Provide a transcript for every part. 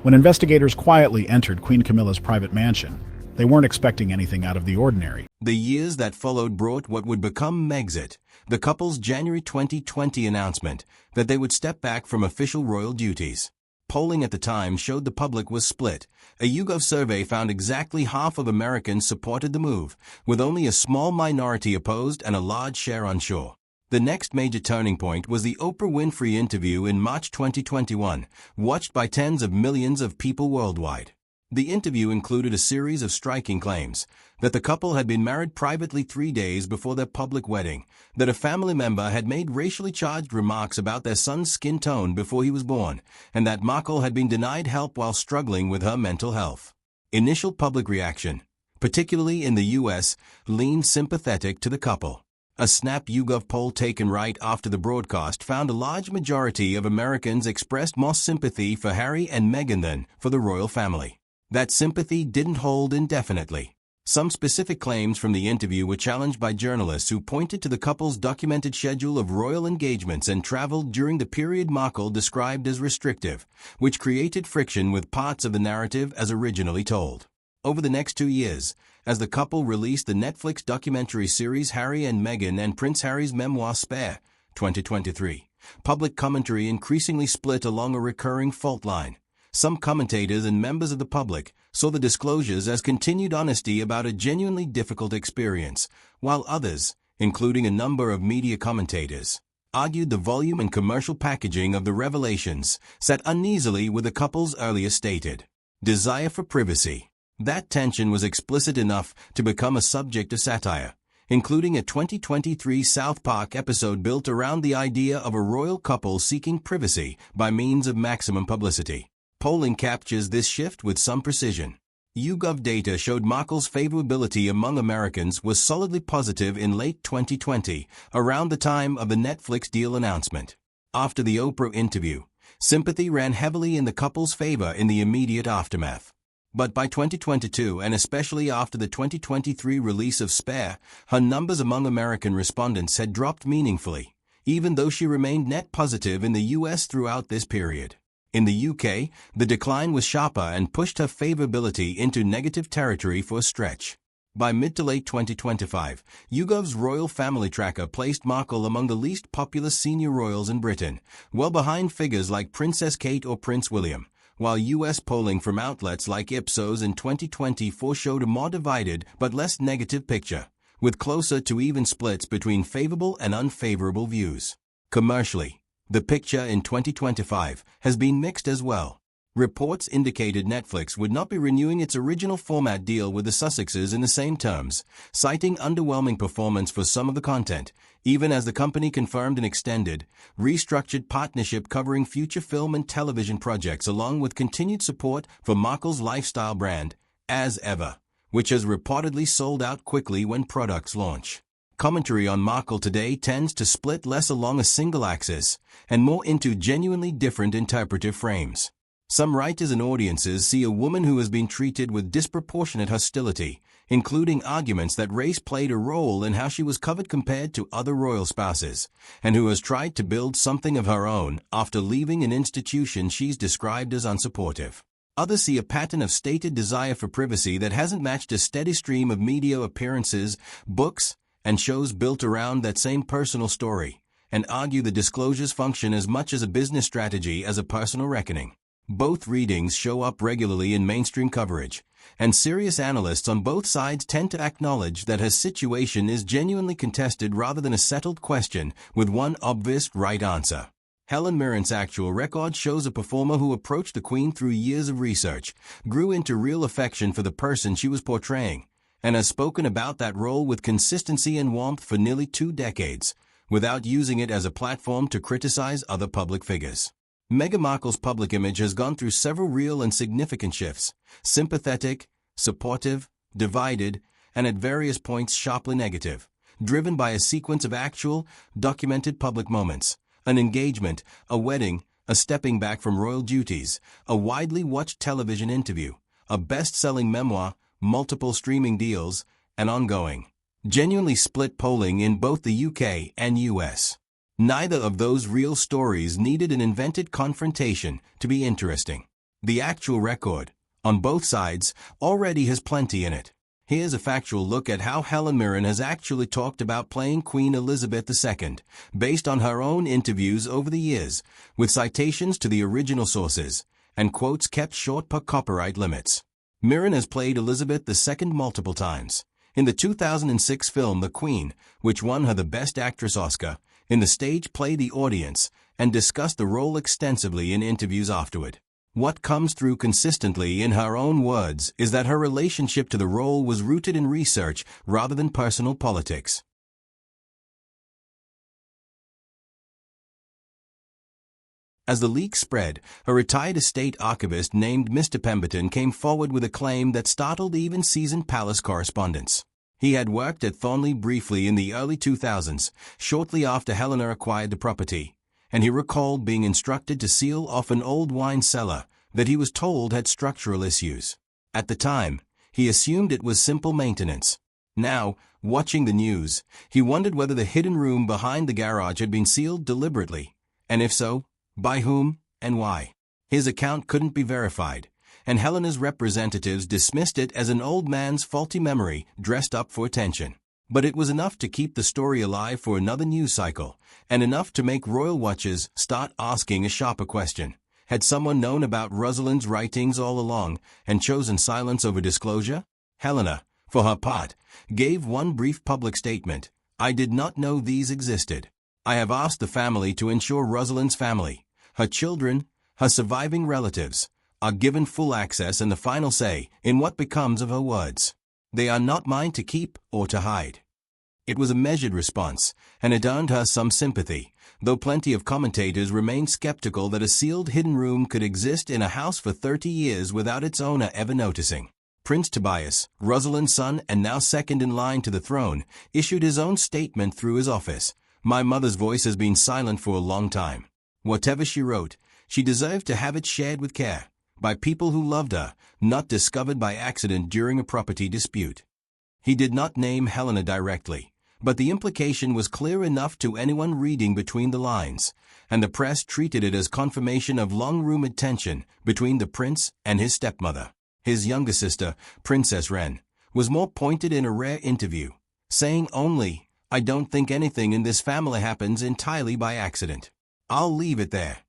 When investigators quietly entered Queen Camilla's private mansion, they weren't expecting anything out of the ordinary. The years that followed brought what would become Megxit, the couple's January 2020 announcement that they would step back from official royal duties. Polling at the time showed the public was split. A YouGov survey found exactly half of Americans supported the move, with only a small minority opposed and a large share unsure. The next major turning point was the Oprah Winfrey interview in March 2021, watched by tens of millions of people worldwide. The interview included a series of striking claims that the couple had been married privately 3 days before their public wedding, that a family member had made racially charged remarks about their son's skin tone before he was born, and that Markle had been denied help while struggling with her mental health. Initial public reaction, particularly in the U.S., leaned sympathetic to the couple. A Snap YouGov poll taken right after the broadcast found a large majority of Americans expressed more sympathy for Harry and Meghan than for the royal family. That sympathy didn't hold indefinitely. Some specific claims from the interview were challenged by journalists who pointed to the couple's documented schedule of royal engagements and travel during the period Markle described as restrictive, which created friction with parts of the narrative as originally told. Over the next 2 years, as the couple released the Netflix documentary series Harry and Meghan and Prince Harry's memoir Spare, 2023, public commentary increasingly split along a recurring fault line. Some commentators and members of the public saw the disclosures as continued honesty about a genuinely difficult experience, while others, including a number of media commentators, argued the volume and commercial packaging of the revelations sat uneasily with the couple's earlier stated desire for privacy. That tension was explicit enough to become a subject of satire, including a 2023 South Park episode built around the idea of a royal couple seeking privacy by means of maximum publicity. Polling captures this shift with some precision. YouGov data showed Markle's favorability among Americans was solidly positive in late 2020, around the time of the Netflix deal announcement. After the Oprah interview, sympathy ran heavily in the couple's favor in the immediate aftermath. But by 2022, and especially after the 2023 release of Spare, her numbers among American respondents had dropped meaningfully, even though she remained net positive in the U.S. throughout this period. In the UK, the decline was sharper and pushed her favorability into negative territory for a stretch. By mid to late 2025, YouGov's Royal Family Tracker placed Markle among the least popular senior royals in Britain, well behind figures like Princess Kate or Prince William, while US polling from outlets like Ipsos in 2024 showed a more divided but less negative picture, with closer to even splits between favorable and unfavorable views. Commercially, the picture in 2025 has been mixed as well. Reports indicated Netflix would not be renewing its original format deal with the Sussexes in the same terms, citing underwhelming performance for some of the content, even as the company confirmed an extended, restructured partnership covering future film and television projects along with continued support for Markle's lifestyle brand, As Ever, which has reportedly sold out quickly when products launch. Commentary on Markle today tends to split less along a single axis and more into genuinely different interpretive frames. Some writers and audiences see a woman who has been treated with disproportionate hostility, including arguments that race played a role in how she was covered compared to other royal spouses, and who has tried to build something of her own after leaving an institution she's described as unsupportive. Others see a pattern of stated desire for privacy that hasn't matched a steady stream of media appearances, books, and shows built around that same personal story, and argue the disclosures function as much as a business strategy as a personal reckoning. Both readings show up regularly in mainstream coverage, and serious analysts on both sides tend to acknowledge that her situation is genuinely contested rather than a settled question with one obvious right answer. Helen Mirren's actual record shows a performer who approached the Queen through years of research, grew into real affection for the person she was portraying, and has spoken about that role with consistency and warmth for nearly 2 decades, without using it as a platform to criticize other public figures. Meghan Markle's public image has gone through several real and significant shifts: sympathetic, supportive, divided, and at various points sharply negative, driven by a sequence of actual, documented public moments: an engagement, a wedding, a stepping back from royal duties, a widely watched television interview, a best-selling memoir, multiple streaming deals, and ongoing, genuinely split polling in both the UK and US. Neither of those real stories needed an invented confrontation to be interesting. The actual record, on both sides, already has plenty in it. Here's a factual look at how Helen Mirren has actually talked about playing Queen Elizabeth II, based on her own interviews over the years, with citations to the original sources, and quotes kept short per copyright limits. Mirren has played Elizabeth II multiple times. In the 2006 film The Queen, which won her the Best Actress Oscar, in the stage play The Audience, and discussed the role extensively in interviews afterward. What comes through consistently in her own words is that her relationship to the role was rooted in research rather than personal politics. As the leak spread, a retired estate archivist named Mr. Pemberton came forward with a claim that startled even seasoned palace correspondents. He had worked at Thornley briefly in the early 2000s, shortly after Helena acquired the property, and he recalled being instructed to seal off an old wine cellar that he was told had structural issues. At the time, he assumed it was simple maintenance. Now, watching the news, he wondered whether the hidden room behind the garage had been sealed deliberately, and if so, by whom and why. His account couldn't be verified, and Helena's representatives dismissed it as an old man's faulty memory dressed up for attention. But it was enough to keep the story alive for another news cycle, and enough to make royal watchers start asking a sharper question. Had someone known about Rosalind's writings all along and chosen silence over disclosure? Helena, for her part, gave one brief public statement: "I did not know these existed. I have asked the family to ensure Rosalind's family, her children, her surviving relatives, are given full access and the final say in what becomes of her words. They are not mine to keep or to hide." It was a measured response, and it earned her some sympathy, though plenty of commentators remained skeptical that a sealed hidden room could exist in a house for 30 years without its owner ever noticing. Prince Tobias, Rosalind's son and now second in line to the throne, issued his own statement through his office: "My mother's voice has been silent for a long time. Whatever she wrote, she deserved to have it shared with care, by people who loved her, not discovered by accident during a property dispute." He did not name Helena directly, but the implication was clear enough to anyone reading between the lines, and the press treated it as confirmation of long-rumored tension between the prince and his stepmother. His younger sister, Princess Ren, was more pointed in a rare interview, saying only, "I don't think anything in this family happens entirely by accident. I'll leave it there."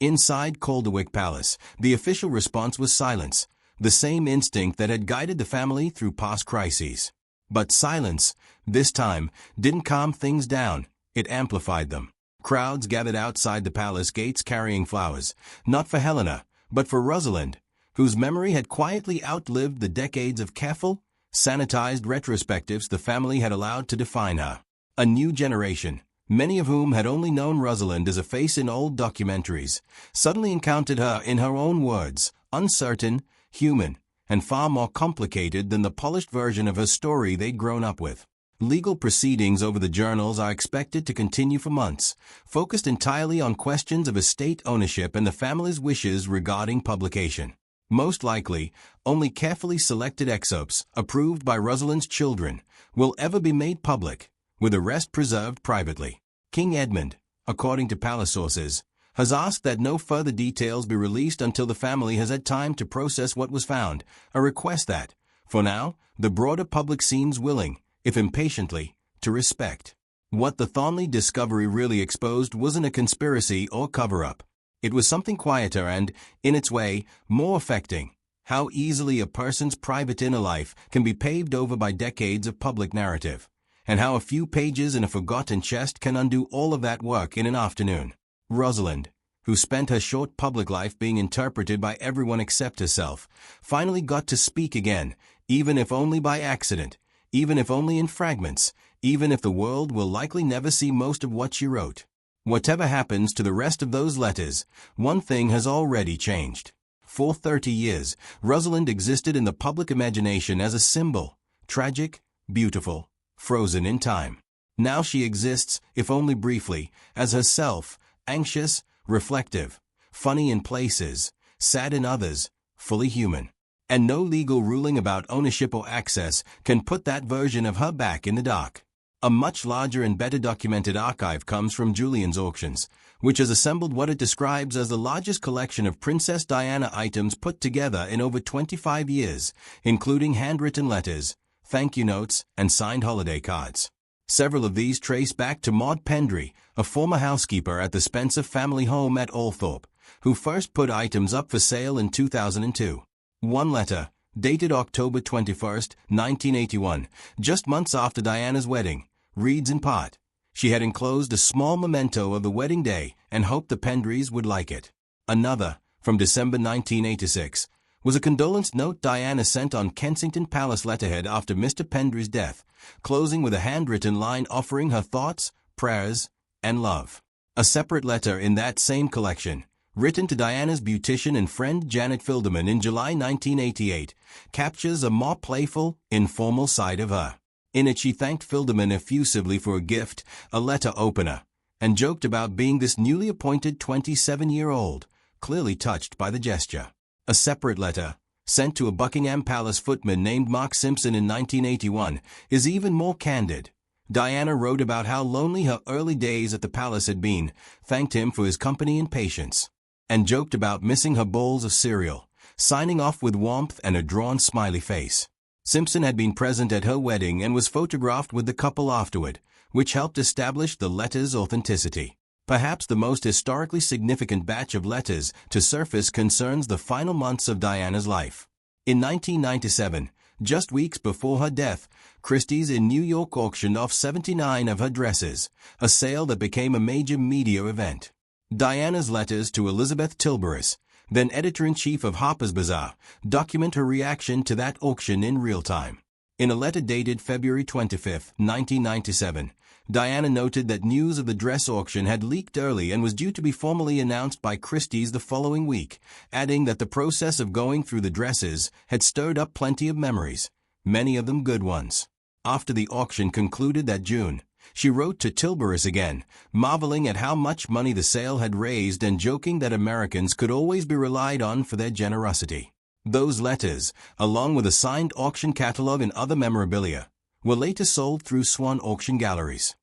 Inside Calderwick Palace, the official response was silence, the same instinct that had guided the family through past crises. But silence, this time, didn't calm things down, it amplified them. Crowds gathered outside the palace gates carrying flowers, not for Helena, but for Rosalind, whose memory had quietly outlived the decades of careful, sanitized retrospectives the family had allowed to define her. A new generation, many of whom had only known Rosalind as a face in old documentaries, suddenly encountered her in her own words, uncertain, human, and far more complicated than the polished version of her story they'd grown up with. Legal proceedings over the journals are expected to continue for months, focused entirely on questions of estate ownership and the family's wishes regarding publication. Most likely, only carefully selected excerpts, approved by Rosalind's children, will ever be made public, with the rest preserved privately. King Edmund, according to palace sources, has asked that no further details be released until the family has had time to process what was found, a request that, for now, the broader public seems willing, if impatiently, to respect. What the Thornley discovery really exposed wasn't a conspiracy or cover-up. It was something quieter and, in its way, more affecting: how easily a person's private inner life can be paved over by decades of public narrative, and how a few pages in a forgotten chest can undo all of that work in an afternoon. Rosalind, who spent her short public life being interpreted by everyone except herself, finally got to speak again, even if only by accident, even if only in fragments, even if the world will likely never see most of what she wrote. Whatever happens to the rest of those letters, one thing has already changed. For 30 years, Rosalind existed in the public imagination as a symbol, tragic, beautiful, frozen in time. Now she exists, if only briefly, as herself, anxious, reflective, funny in places, sad in others, fully human. And no legal ruling about ownership or access can put that version of her back in the dark. A much larger and better documented archive comes from Julian's Auctions, which has assembled what it describes as the largest collection of Princess Diana items put together in over 25 years, including handwritten letters, thank you notes, and signed holiday cards. Several of these trace back to Maud Pendry, a former housekeeper at the Spencer family home at Althorpe, who first put items up for sale in 2002. One letter, dated October 21, 1981, just months after Diana's wedding, reads in part, she had enclosed a small memento of the wedding day and hoped the Pendrys would like it. Another, from December 1986, was a condolence note Diana sent on Kensington Palace letterhead after Mr. Pendry's death, closing with a handwritten line offering her thoughts, prayers, and love. A separate letter in that same collection, written to Diana's beautician and friend Janet Filderman in July 1988, captures a more playful, informal side of her. In it she thanked Filderman effusively for a gift, a letter opener, and joked about being this newly appointed 27-year-old, clearly touched by the gesture. A separate letter, sent to a Buckingham Palace footman named Mark Simpson in 1981, is even more candid. Diana wrote about how lonely her early days at the palace had been, thanked him for his company and patience, and joked about missing her bowls of cereal, signing off with warmth and a drawn smiley face. Simpson had been present at her wedding and was photographed with the couple afterward, which helped establish the letter's authenticity. Perhaps the most historically significant batch of letters to surface concerns the final months of Diana's life. In 1997, just weeks before her death, Christie's in New York auctioned off 79 of her dresses, a sale that became a major media event. Diana's letters to Elizabeth Tilburis, then editor-in-chief of Harper's Bazaar, document her reaction to that auction in real time. In a letter dated February 25, 1997, Diana noted that news of the dress auction had leaked early and was due to be formally announced by Christie's the following week, adding that the process of going through the dresses had stirred up plenty of memories, many of them good ones. After the auction concluded that June, she wrote to Tilburis again, marveling at how much money the sale had raised and joking that Americans could always be relied on for their generosity. Those letters, along with a signed auction catalog and other memorabilia, were later sold through Swan Auction Galleries.